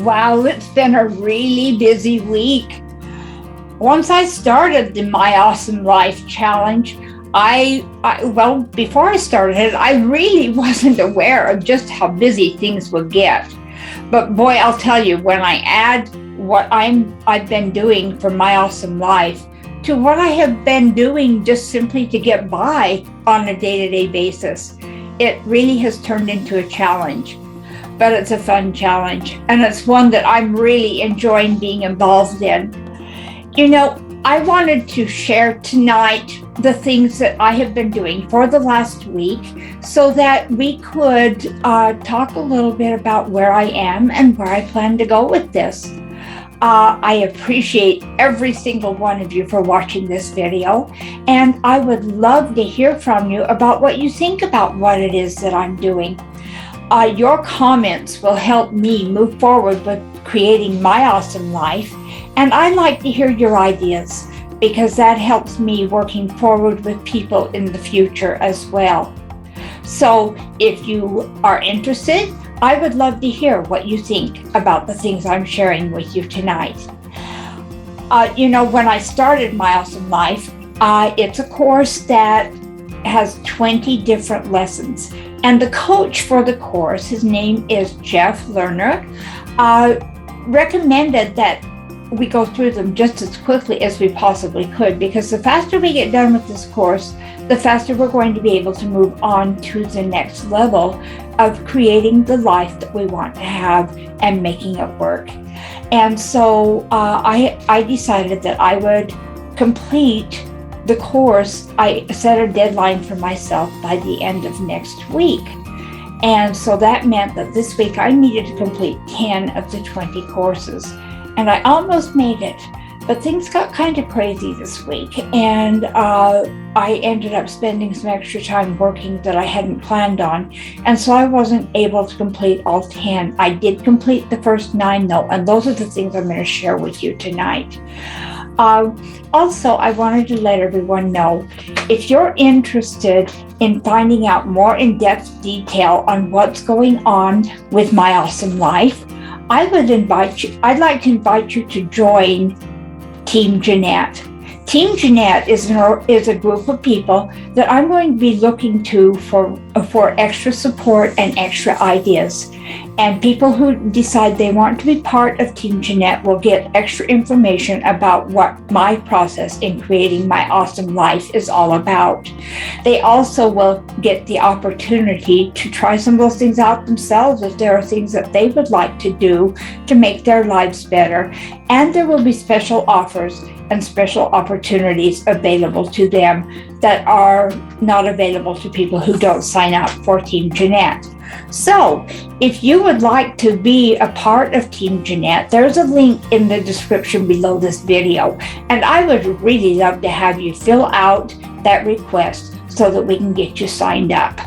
Wow, it's been a really busy week. Once I started the My Awesome Life Challenge, before I started it, I really wasn't aware of just how busy things would get. But boy, I'll tell you, when I add what I've been doing for My Awesome Life to what I have been doing just simply to get by on a day-to-day basis, it really has turned into a challenge. But it's a fun challenge, and it's one that I'm really enjoying being involved in. I wanted to share tonight the things that I have been doing for the last week so that we could talk a little bit about where I am and where I plan to go with this. I appreciate every single one of you for watching this video, and I would love to hear from you about what you think about what it is that I'm doing. Your comments will help me move forward with creating my awesome life, and I like to hear your ideas because that helps me working forward with people in the future as well. So if you are interested, I would love to hear what you think about the things I'm sharing with you tonight. When I started My Awesome Life, it's a course that has 20 different lessons. And the coach for the course, his name is Jeff Lerner, recommended that we go through them just as quickly as we possibly could, because the faster we get done with this course, the faster we're going to be able to move on to the next level of creating the life that we want to have and making it work. And so I decided that I would complete the course. I set a deadline for myself by the end of next week. And so that meant that this week I needed to complete 10 of the 20 courses. And I almost made it, but things got kind of crazy this week. And I ended up spending some extra time working that I hadn't planned on. And so I wasn't able to complete all 10. I did complete the first 9 though, and those are the things I'm going to share with you tonight. Also, I wanted to let everyone know, if you're interested in finding out more in-depth detail on what's going on with My Awesome Life, I'd like to invite you to join Team Jeanette. Team Jeanette is a group of people that I'm going to be looking to for extra support and extra ideas. And people who decide they want to be part of Team Jeanette will get extra information about what my process in creating my awesome life is all about. They also will get the opportunity to try some of those things out themselves if there are things that they would like to do to make their lives better. And there will be special offers and special opportunities available to them that are not available to people who don't sign up for Team Jeanette. So if you would like to be a part of Team Jeanette, there's a link in the description below this video, and I would really love to have you fill out that request so that we can get you signed up.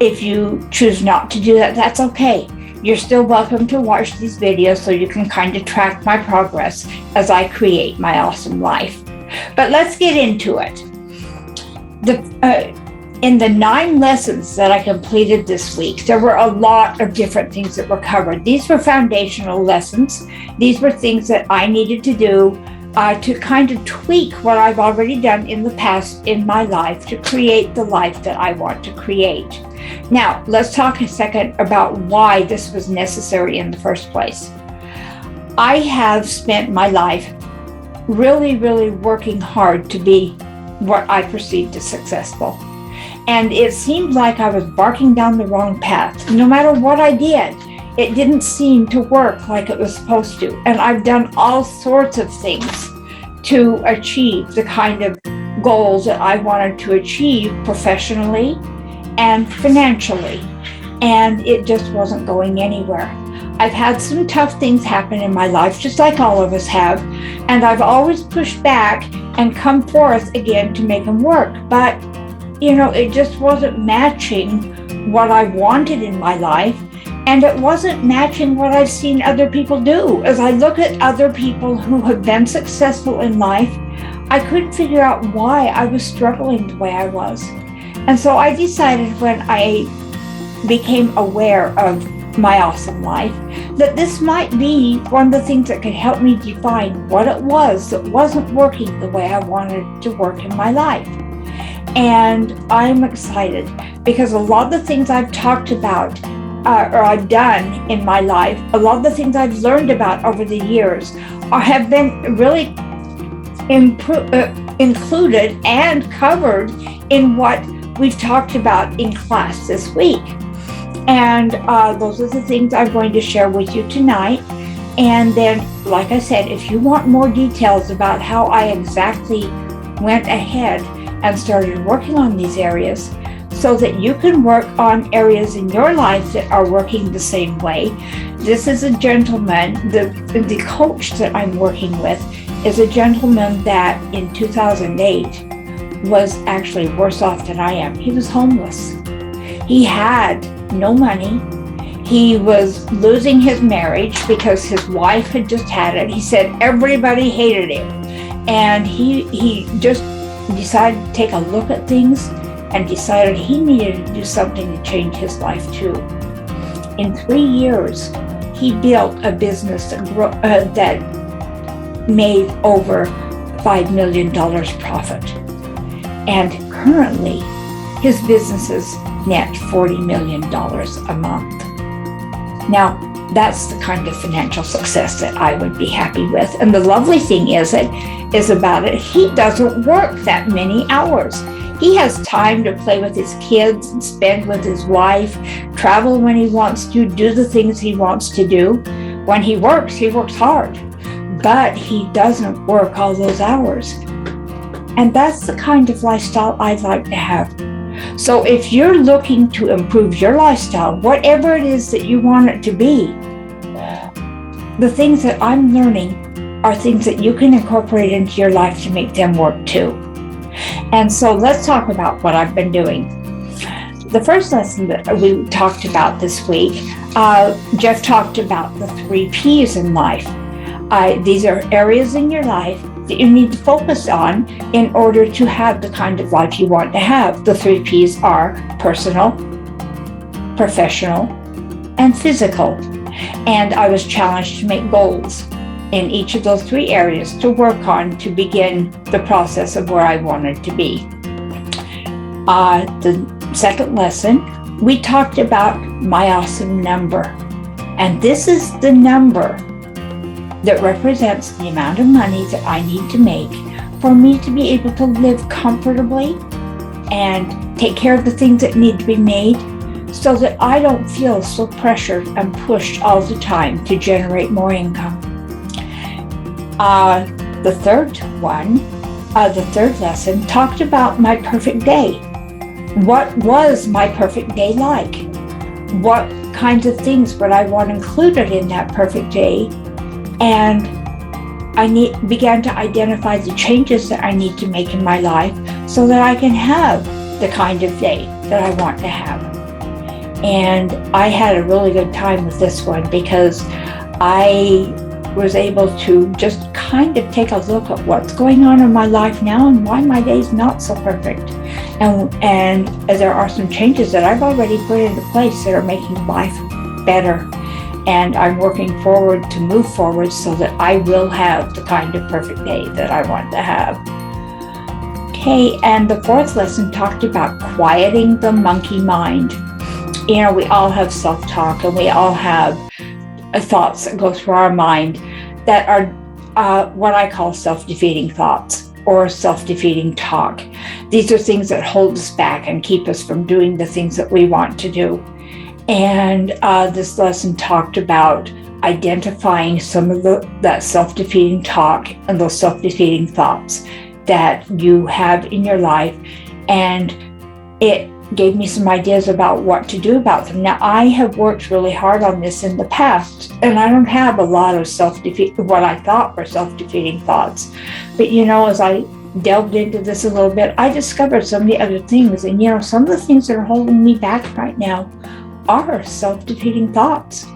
If you choose not to do that, that's okay. You're still welcome to watch these videos so you can kind of track my progress as I create my awesome life. But let's get into it. In the 9 lessons that I completed this week, there were a lot of different things that were covered. These were foundational lessons. These were things that I needed to do to kind of tweak what I've already done in the past in my life to create the life that I want to create. Now, let's talk a second about why this was necessary in the first place. I have spent my life really, really working hard to be what I perceived as successful. And it seemed like I was barking down the wrong path. No matter what I did, it didn't seem to work like it was supposed to. And I've done all sorts of things to achieve the kind of goals that I wanted to achieve professionally and financially. And it just wasn't going anywhere. I've had some tough things happen in my life, just like all of us have. And I've always pushed back and come forth again to make them work. But it just wasn't matching what I wanted in my life, and it wasn't matching what I've seen other people do. As I look at other people who have been successful in life, I couldn't figure out why I was struggling the way I was. And so I decided, when I became aware of my awesome life, that this might be one of the things that could help me define what it was that wasn't working the way I wanted it to work in my life. And I'm excited because a lot of the things I've talked about or I've done in my life, a lot of the things I've learned about over the years have been really included and covered in what we've talked about in class this week. And those are the things I'm going to share with you tonight. And then, like I said, if you want more details about how I exactly went ahead and started working on these areas so that you can work on areas in your life that are working the same way. This is a gentleman, the coach that I'm working with is a gentleman that in 2008 was actually worse off than I am. He was homeless. He had no money. He was losing his marriage because his wife had just had it. He said everybody hated him. And he just decided to take a look at things and decided he needed to do something to change his life too. In 3 years, he built a business that made over $5 million profit. And currently, his businesses net $40 million a month. Now, that's the kind of financial success that I would be happy with. And the lovely thing is about it, he doesn't work that many hours. He has time to play with his kids and spend with his wife, travel when he wants to, do the things he wants to do. When he works hard, but he doesn't work all those hours. And that's the kind of lifestyle I'd like to have. So if you're looking to improve your lifestyle, whatever it is that you want it to be, the things that I'm learning are things that you can incorporate into your life to make them work too. And so let's talk about what I've been doing. The first lesson that we talked about this week, Jeff talked about the 3 P's in life. These are areas in your life that you need to focus on in order to have the kind of life you want to have. The 3 P's are personal, professional, and physical. And I was challenged to make goals in each of those 3 areas to work on to begin the process of where I wanted to be. The second lesson, we talked about my awesome number. And this is the number that represents the amount of money that I need to make for me to be able to live comfortably and take care of the things that need to be made so that I don't feel so pressured and pushed all the time to generate more income. The third lesson talked about my perfect day. What was my perfect day like? What kinds of things would I want included in that perfect day? And I began to identify the changes that I need to make in my life so that I can have the kind of day that I want to have. And I had a really good time with this one because I was able to just kind of take a look at what's going on in my life now and why my day's not so perfect. And there are some changes that I've already put into place that are making life better. And I'm working forward to move forward so that I will have the kind of perfect day that I want to have. Okay, and the fourth lesson talked about quieting the monkey mind. You know, we all have self-talk and we all have thoughts that go through our mind that are what I call self-defeating thoughts or self-defeating talk. These are things that hold us back and keep us from doing the things that we want to do. And this lesson talked about identifying some of that self-defeating talk and those self-defeating thoughts that you have in your life. And it gave me some ideas about what to do about them. Now, I have worked really hard on this in the past, and I don't have a lot of what I thought were self-defeating thoughts. But, you know, as I delved into this a little bit, I discovered so many other things. And, you know, some of the things that are holding me back right now are self-defeating thoughts.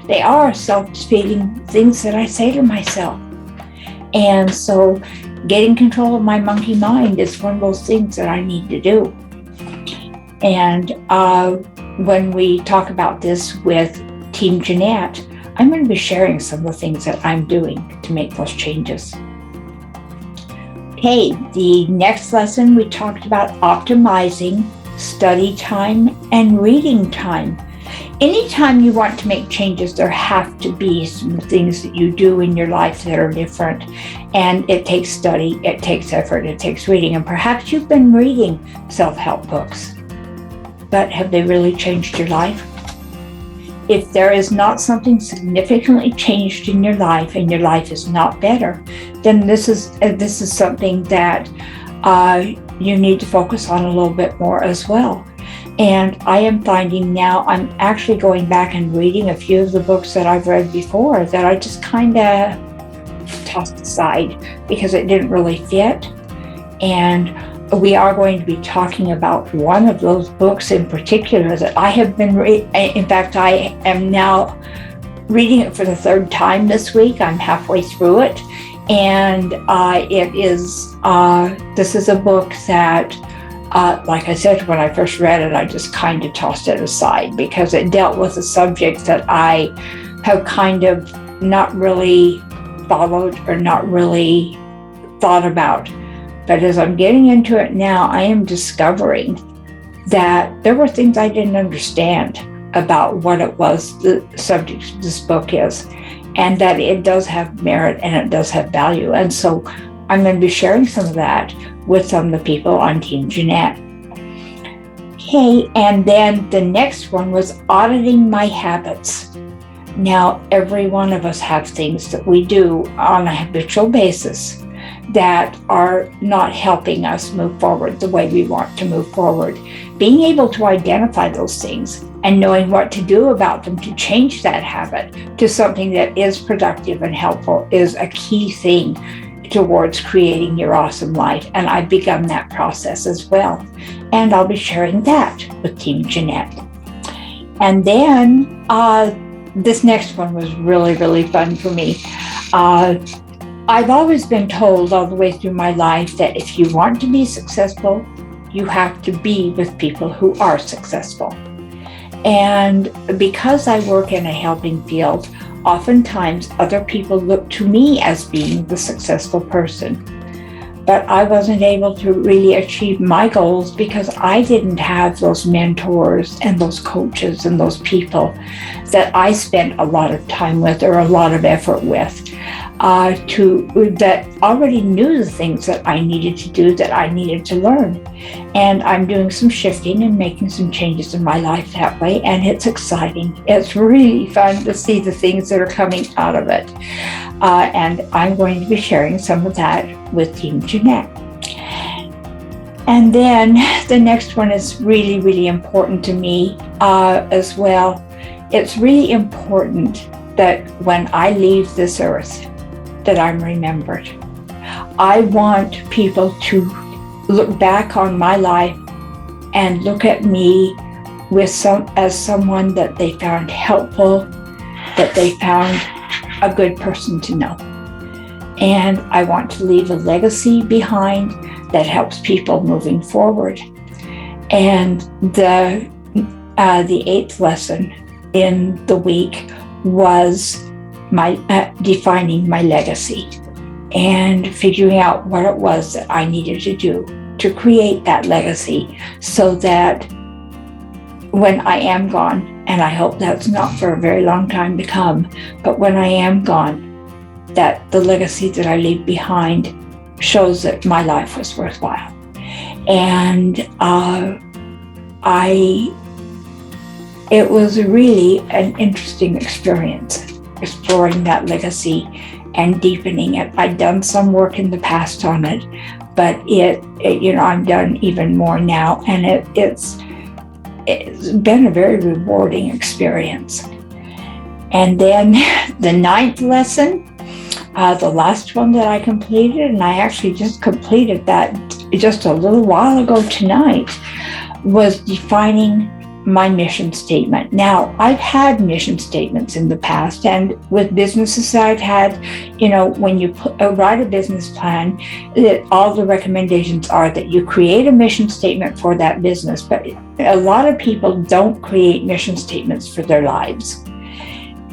They are self-defeating things that I say to myself. And so getting control of my monkey mind is one of those things that I need to do. And when we talk about this with Team Jeanette, I'm going to be sharing some of the things that I'm doing to make those changes. Okay, the next lesson we talked about optimizing study time and reading time. Anytime you want to make changes, there have to be some things that you do in your life that are different. And it takes study, it takes effort, it takes reading. And perhaps you've been reading self-help books, but have they really changed your life? If there is not something significantly changed in your life and your life is not better, then this is something that you need to focus on a little bit more as well. And I am finding now I'm actually going back and reading a few of the books that I've read before that I just kind of tossed aside because it didn't really fit. And we are going to be talking about one of those books in particular that I have been in fact, I am now reading it for the third time this week. I'm halfway through it. And this is a book that like I said, when I first read it, I just kind of tossed it aside because it dealt with a subject that I have kind of not really followed or not really thought about. But as I'm getting into it now, I am discovering that there were things I didn't understand about what it was, the subject of this book is, and that it does have merit and it does have value. And so I'm going to be sharing some of that with some of the people on Team Jeanette. Okay, and then the next one was auditing my habits. Now, every one of us have things that we do on a habitual basis that are not helping us move forward the way we want to move forward. Being able to identify those things and knowing what to do about them to change that habit to something that is productive and helpful is a key thing towards creating your awesome life. And I've begun that process as well. And I'll be sharing that with Team Jeanette. And then this next one was really, really fun for me. I've always been told all the way through my life that if you want to be successful, you have to be with people who are successful. And because I work in a helping field, oftentimes other people look to me as being the successful person. But I wasn't able to really achieve my goals because I didn't have those mentors and those coaches and those people that I spent a lot of time with or a lot of effort with that already knew the things that I needed to do, that I needed to learn. And I'm doing some shifting and making some changes in my life that way, and it's exciting. It's really fun to see the things that are coming out of it. And I'm going to be sharing some of that with Team Jeanette. And then the next one is really, really important to me as well. It's really important that when I leave this earth, that I'm remembered. I want people to look back on my life and look at me as someone that they found helpful, that they found a good person to know. And I want to leave a legacy behind that helps people moving forward. And the 8th lesson in the week was my defining my legacy and figuring out what it was that I needed to do to create that legacy so that when I am gone, and I hope that's not for a very long time to come, but when I am gone, that the legacy that I leave behind shows that my life was worthwhile. And it was really an interesting experience exploring that legacy and deepening it. I'd done some work in the past on it, but I'm done even more now, and it's been a very rewarding experience. And then the 9th lesson, the last one that I completed, and I actually just completed that just a little while ago tonight, was defining my mission statement. Now, I've had mission statements in the past, and with businesses I've had, when you write a business plan, all the recommendations are that you create a mission statement for that business, but a lot of people don't create mission statements for their lives.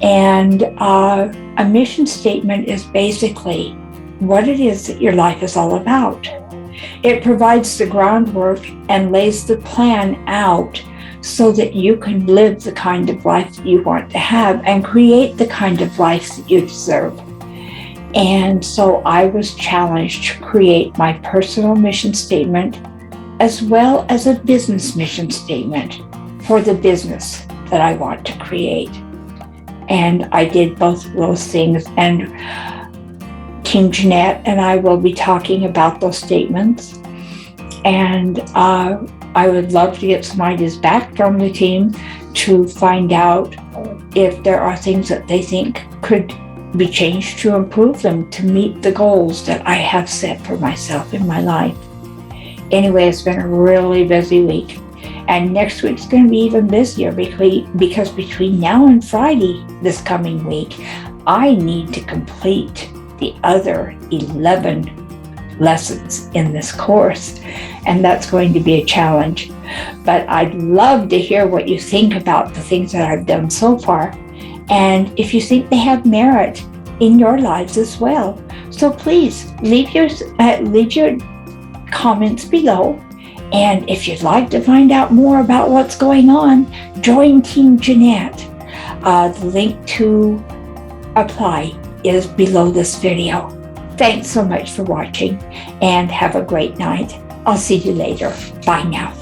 And a mission statement is basically what it is that your life is all about. It provides the groundwork and lays the plan out so that you can live the kind of life that you want to have and create the kind of life that you deserve. And so I was challenged to create my personal mission statement as well as a business mission statement for the business that I want to create. And I did both of those things. And Team Jeanette and I will be talking about those statements. And I would love to get some ideas back from the team to find out if there are things that they think could be changed to improve them to meet the goals that I have set for myself in my life. Anyway, it's been a really busy week. And next week's going to be even busier because between now and Friday this coming week, I need to complete the other 11 lessons in this course. And that's going to be a challenge. But I'd love to hear what you think about the things that I've done so far. And if you think they have merit in your lives as well. So please leave your comments below. And if you'd like to find out more about what's going on, join Team Jeanette. The link to apply is below this video. Thanks so much for watching and have a great night. I'll see you later. Bye now.